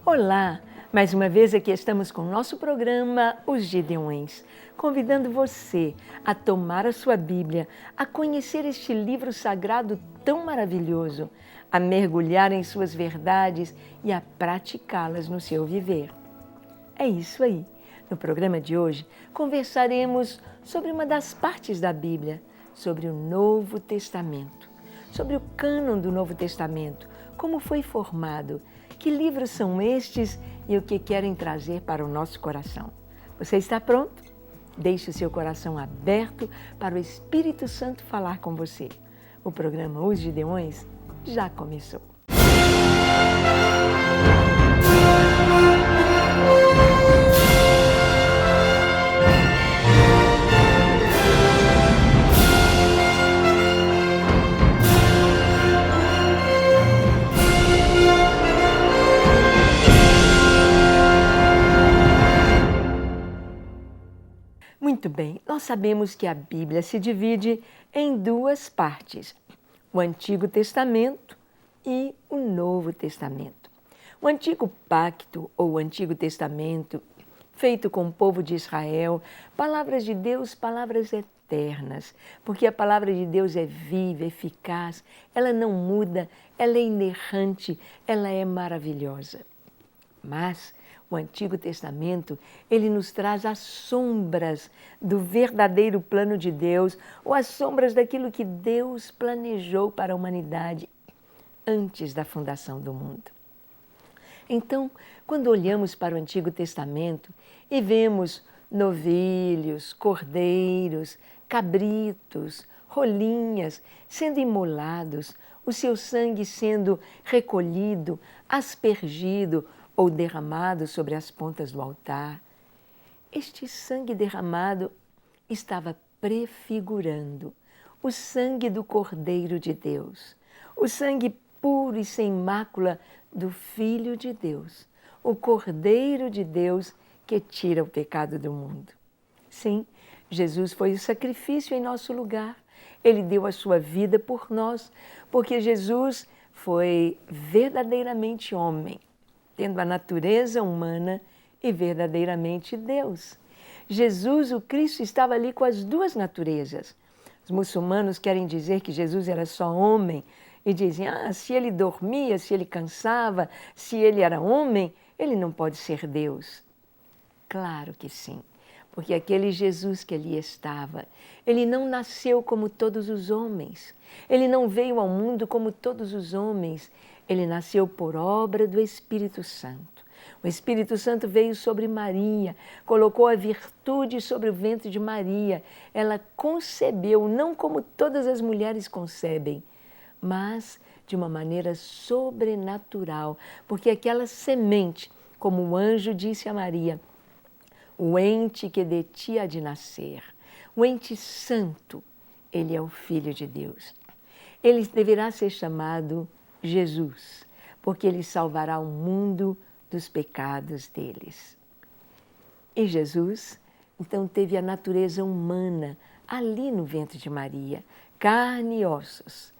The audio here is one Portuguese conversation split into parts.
Olá! Mais uma vez aqui estamos com o nosso programa Os Gideões, convidando você a tomar a sua Bíblia, a conhecer este livro sagrado tão maravilhoso, a mergulhar em suas verdades e a praticá-las no seu viver. É isso aí! No programa de hoje, conversaremos sobre uma das partes da Bíblia, sobre o Novo Testamento, sobre o cânon do Novo Testamento, como foi formado, que livros são estes e o que querem trazer para o nosso coração. Você está pronto? Deixe o seu coração aberto para o Espírito Santo falar com você. O programa Os Gideões já começou. Muito bem, nós sabemos que a Bíblia se divide em duas partes, o Antigo Testamento e o Novo Testamento. O Antigo Pacto ou o Antigo Testamento, feito com o povo de Israel, palavras de Deus, palavras eternas, porque a palavra de Deus é viva, eficaz, ela não muda, ela é inerrante, ela é maravilhosa. Mas o Antigo Testamento, ele nos traz as sombras do verdadeiro plano de Deus, ou as sombras daquilo que Deus planejou para a humanidade antes da fundação do mundo. Então, quando olhamos para o Antigo Testamento e vemos novilhos, cordeiros, cabritos, rolinhas sendo imolados, o seu sangue sendo recolhido, aspergido, ou derramado sobre as pontas do altar. Este sangue derramado estava prefigurando o sangue do Cordeiro de Deus, o sangue puro e sem mácula do Filho de Deus, o Cordeiro de Deus que tira o pecado do mundo. Sim, Jesus foi o sacrifício em nosso lugar. Ele deu a sua vida por nós, porque Jesus foi verdadeiramente homem, tendo a natureza humana e verdadeiramente Deus. Jesus, o Cristo, estava ali com as duas naturezas. Os muçulmanos querem dizer que Jesus era só homem e dizem, se ele dormia, se ele cansava, se ele era homem, ele não pode ser Deus. Claro que sim, porque aquele Jesus que ali estava, ele não nasceu como todos os homens, ele não veio ao mundo como todos os homens, ele nasceu por obra do Espírito Santo. O Espírito Santo veio sobre Maria, colocou a virtude sobre o ventre de Maria. Ela concebeu, não como todas as mulheres concebem, mas de uma maneira sobrenatural, porque aquela semente, como o anjo disse a Maria, o ente que de ti há de nascer, o ente santo, ele é o Filho de Deus. Ele deverá ser chamado Jesus, porque ele salvará o mundo dos pecados deles. E Jesus, então, teve a natureza humana ali no ventre de Maria, carne e ossos.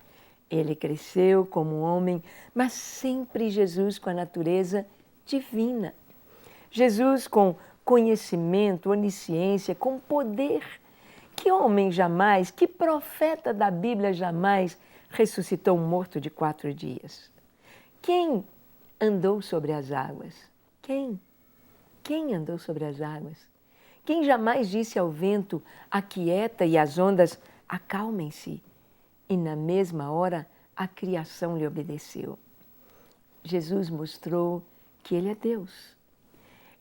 Ele cresceu como homem, mas sempre Jesus com a natureza divina. Jesus com conhecimento, onisciência, com poder. Que homem jamais, que profeta da Bíblia jamais ressuscitou um morto de 4 dias? Quem andou sobre as águas? Quem? Quem andou sobre as águas? Quem jamais disse ao vento, aquieta, e às ondas, acalmem-se? E na mesma hora a criação lhe obedeceu. Jesus mostrou que ele é Deus.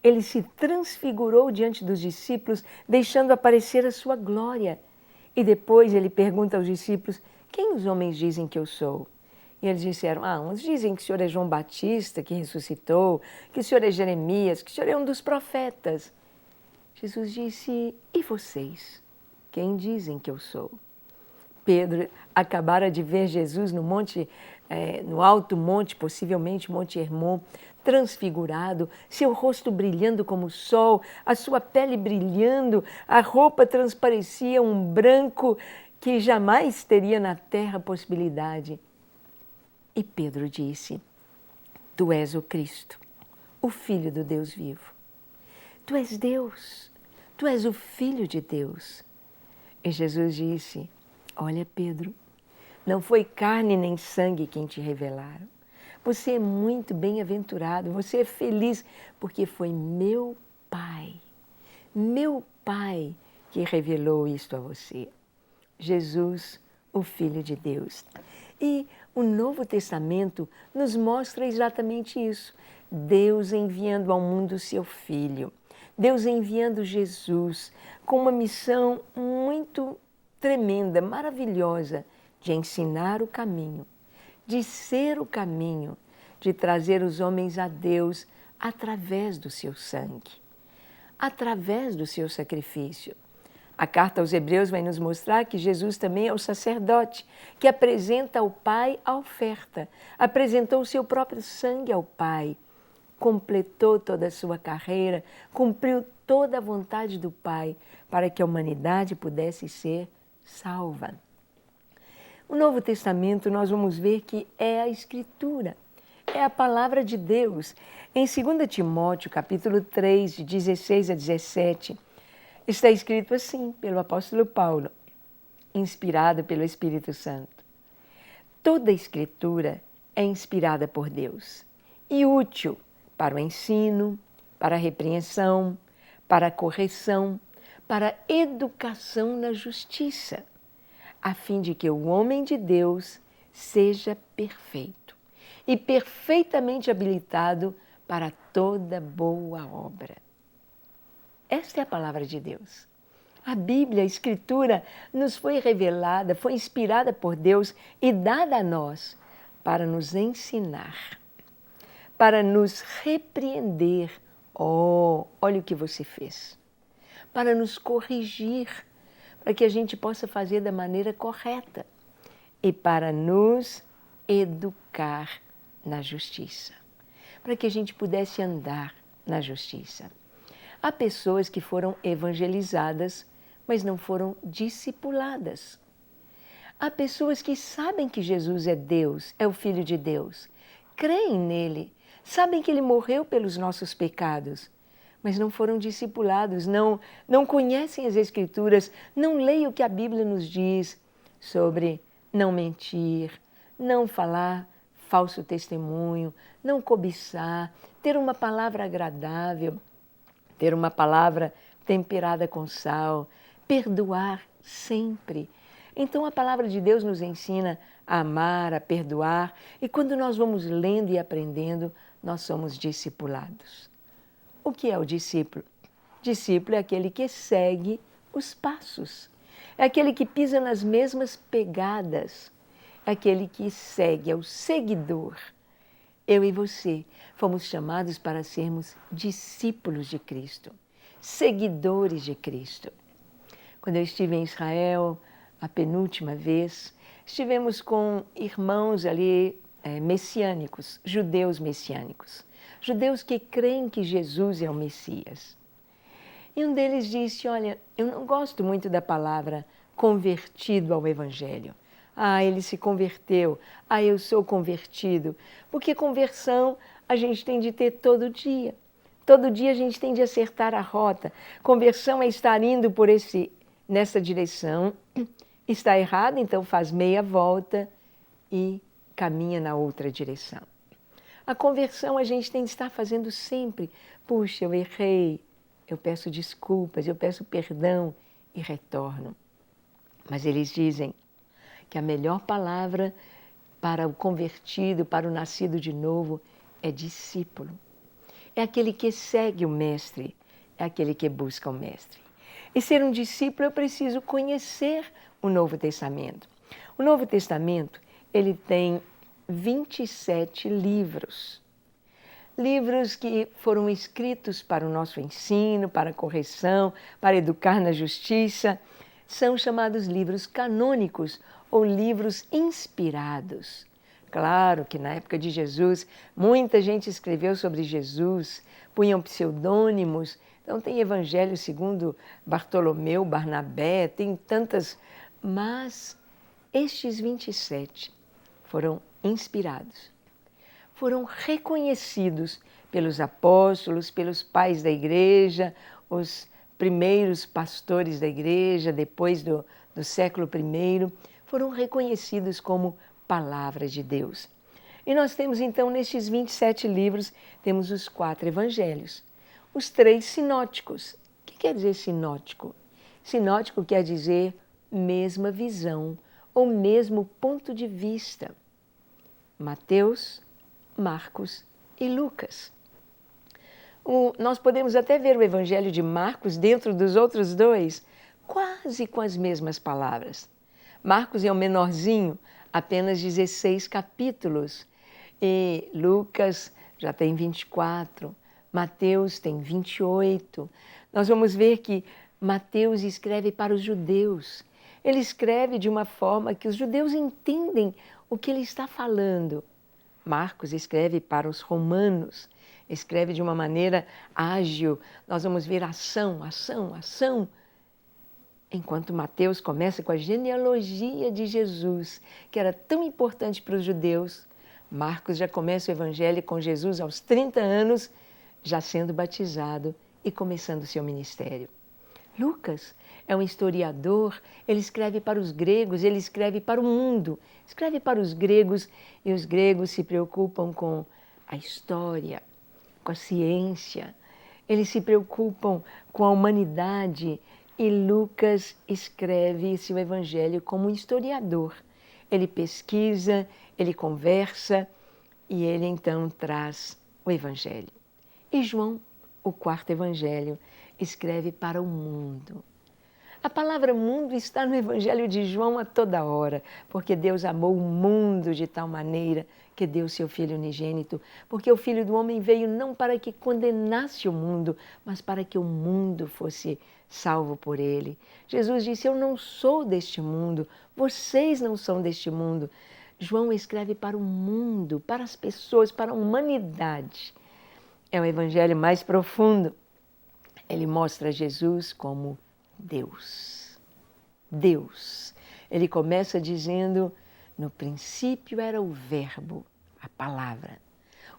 Ele se transfigurou diante dos discípulos, deixando aparecer a sua glória. E depois ele pergunta aos discípulos, quem os homens dizem que eu sou? E eles disseram, uns dizem que o Senhor é João Batista, que ressuscitou, que o Senhor é Jeremias, que o Senhor é um dos profetas. Jesus disse, e vocês? Quem dizem que eu sou? Pedro acabara de ver Jesus no no alto monte, possivelmente Monte Hermon, transfigurado, seu rosto brilhando como o sol, a sua pele brilhando, a roupa transparecia um branco que jamais teria na terra possibilidade. E Pedro disse, tu és o Cristo, o Filho do Deus vivo. Tu és Deus, tu és o Filho de Deus. E Jesus disse, olha Pedro, não foi carne nem sangue quem te revelaram. Você é muito bem-aventurado, você é feliz, porque foi meu Pai que revelou isto a você. Jesus, o Filho de Deus. E o Novo Testamento nos mostra exatamente isso. Deus enviando ao mundo o seu Filho. Deus enviando Jesus com uma missão muito tremenda, maravilhosa, de ensinar o caminho, de ser o caminho, de trazer os homens a Deus através do seu sangue, através do seu sacrifício. A carta aos Hebreus vai nos mostrar que Jesus também é o sacerdote que apresenta ao Pai a oferta, apresentou o seu próprio sangue ao Pai, completou toda a sua carreira, cumpriu toda a vontade do Pai para que a humanidade pudesse ser salva. No Novo Testamento nós vamos ver que é a Escritura, é a palavra de Deus. Em 2 Timóteo, capítulo 3, de 16 a 17, está escrito assim, pelo apóstolo Paulo, inspirado pelo Espírito Santo. Toda a Escritura é inspirada por Deus e útil para o ensino, para a repreensão, para a correção, para a educação na justiça, a fim de que o homem de Deus seja perfeito e perfeitamente habilitado para toda boa obra. Esta é a palavra de Deus. A Bíblia, a Escritura, nos foi revelada, foi inspirada por Deus e dada a nós para nos ensinar, para nos repreender. Oh, olha o que você fez. Para nos corrigir, para que a gente possa fazer da maneira correta e para nos educar na justiça, para que a gente pudesse andar na justiça. Há pessoas que foram evangelizadas, mas não foram discipuladas. Há pessoas que sabem que Jesus é Deus, é o Filho de Deus, creem nele, sabem que ele morreu pelos nossos pecados, mas não foram discipulados, não conhecem as Escrituras, não leem o que a Bíblia nos diz sobre não mentir, não falar falso testemunho, não cobiçar, ter uma palavra agradável, ter uma palavra temperada com sal, perdoar sempre. Então a palavra de Deus nos ensina a amar, a perdoar, e quando nós vamos lendo e aprendendo, nós somos discipulados. O que é o discípulo? Discípulo é aquele que segue os passos, é aquele que pisa nas mesmas pegadas, é aquele que segue, é o seguidor. Eu e você fomos chamados para sermos discípulos de Cristo, seguidores de Cristo. Quando eu estive em Israel, a penúltima vez, estivemos com irmãos ali messiânicos, judeus messiânicos, judeus que creem que Jesus é o Messias. E um deles disse, olha, eu não gosto muito da palavra convertido ao Evangelho. Ah, ele se converteu. Ah, eu sou convertido. Porque conversão a gente tem de ter todo dia. Todo dia a gente tem de acertar a rota. Conversão é estar indo por nessa direção. Está errado, então faz meia volta e caminha na outra direção. A conversão a gente tem de estar fazendo sempre. Puxa, eu errei. Eu peço desculpas, eu peço perdão e retorno. Mas eles dizem que a melhor palavra para o convertido, para o nascido de novo, é discípulo. É aquele que segue o Mestre, é aquele que busca o Mestre. E ser um discípulo, eu preciso conhecer o Novo Testamento. O Novo Testamento, ele tem 27 livros. Livros que foram escritos para o nosso ensino, para a correção, para educar na justiça. São chamados livros canônicos ou livros inspirados. Claro que na época de Jesus, muita gente escreveu sobre Jesus, punham pseudônimos. Então tem Evangelho segundo Bartolomeu, Barnabé, tem tantas. Mas estes 27 foram inspirados, foram reconhecidos pelos apóstolos, pelos pais da igreja, os primeiros pastores da igreja, depois do século I, foram reconhecidos como palavra de Deus. E nós temos então, nestes 27 livros, temos os 4 evangelhos, os 3 sinóticos. O que quer dizer sinótico? Sinótico quer dizer mesma visão ou mesmo ponto de vista. Mateus, Marcos e Lucas. Nós podemos até ver o evangelho de Marcos dentro dos outros 2, quase com as mesmas palavras. Marcos é o menorzinho, apenas 16 capítulos. E Lucas já tem 24, Mateus tem 28. Nós vamos ver que Mateus escreve para os judeus. Ele escreve de uma forma que os judeus entendem o que ele está falando. Marcos escreve para os romanos, escreve de uma maneira ágil. Nós vamos ver ação, ação, ação. Enquanto Mateus começa com a genealogia de Jesus, que era tão importante para os judeus, Marcos já começa o evangelho com Jesus aos 30 anos, já sendo batizado e começando o seu ministério. Lucas é um historiador, ele escreve para os gregos, ele escreve para o mundo, escreve para os gregos, e os gregos se preocupam com a história, com a ciência, eles se preocupam com a humanidade, e Lucas escreve seu evangelho como um historiador. Ele pesquisa, ele conversa e ele então traz o evangelho. E João, o 4º evangelho, escreve para o mundo. A palavra mundo está no evangelho de João a toda hora, porque Deus amou o mundo de tal maneira que deu seu Filho unigênito, porque o Filho do Homem veio não para que condenasse o mundo, mas para que o mundo fosse salvo por ele. Jesus disse: eu não sou deste mundo, vocês não são deste mundo. João escreve para o mundo, para as pessoas, para a humanidade. É o evangelho mais profundo. Ele mostra Jesus como Deus. Deus. Ele começa dizendo: no princípio era o Verbo, a palavra.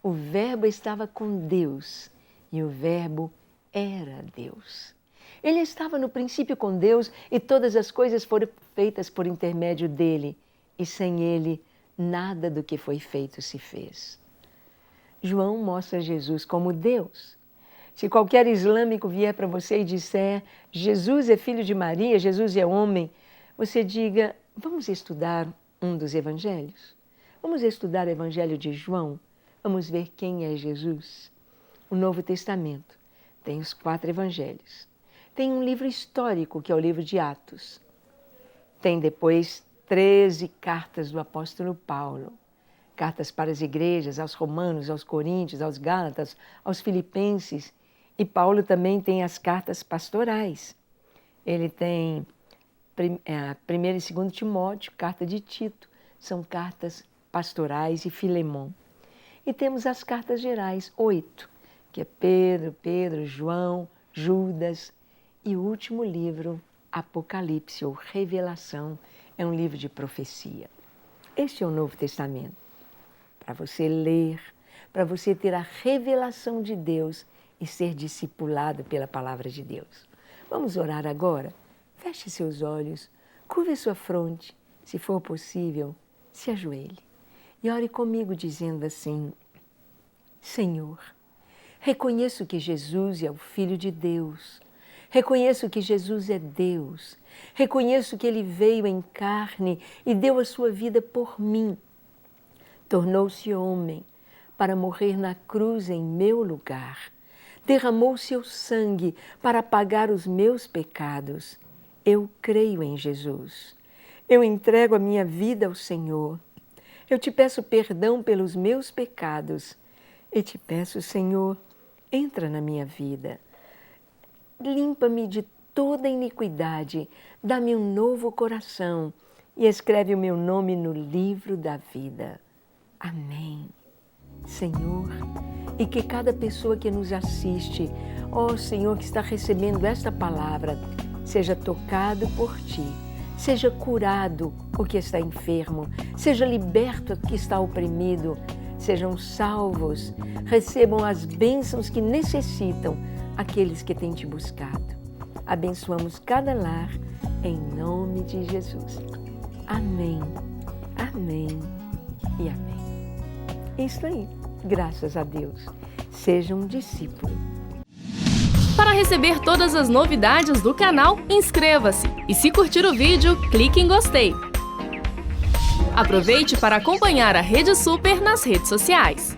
O Verbo estava com Deus e o Verbo era Deus. Ele estava no princípio com Deus e todas as coisas foram feitas por intermédio dele. E sem ele, nada do que foi feito se fez. João mostra Jesus como Deus. Se qualquer islâmico vier para você e disser: Jesus é filho de Maria, Jesus é homem, você diga: vamos estudar um dos evangelhos? Vamos estudar o evangelho de João? Vamos ver quem é Jesus? O Novo Testamento tem os 4 evangelhos. Tem um livro histórico, que é o livro de Atos. Tem depois 13 cartas do apóstolo Paulo. Cartas para as igrejas, aos romanos, aos coríntios, aos gálatas, aos filipenses. E Paulo também tem as cartas pastorais. Ele tem 1 e 2 Timóteo, carta de Tito, são cartas pastorais, e Filemão. E temos as cartas gerais, 8, que é Pedro, João, Judas. E o último livro, Apocalipse, ou Revelação, é um livro de profecia. Este é o Novo Testamento. Para você ler, para você ter a revelação de Deus e ser discipulado pela palavra de Deus. Vamos orar agora? Feche seus olhos, curve sua fronte, se for possível, se ajoelhe. E ore comigo dizendo assim: Senhor, reconheço que Jesus é o Filho de Deus. Reconheço que Jesus é Deus. Reconheço que Ele veio em carne e deu a sua vida por mim. Tornou-se homem para morrer na cruz em meu lugar. Derramou seu sangue para pagar os meus pecados. Eu creio em Jesus. Eu entrego a minha vida ao Senhor. Eu te peço perdão pelos meus pecados. E te peço, Senhor, entra na minha vida. Limpa-me de toda iniquidade, dá-me um novo coração e escreve o meu nome no livro da vida. Amém. Senhor, e que cada pessoa que nos assiste, ó Senhor, que está recebendo esta palavra, seja tocado por Ti, seja curado o que está enfermo, seja liberto o que está oprimido, sejam salvos, recebam as bênçãos que necessitam aqueles que têm te buscado. Abençoamos cada lar em nome de Jesus. Amém, amém e amém. Isso aí, graças a Deus. Seja um discípulo. Para receber todas as novidades do canal, inscreva-se e, se curtir o vídeo, clique em gostei. Aproveite para acompanhar a Rede Super nas redes sociais.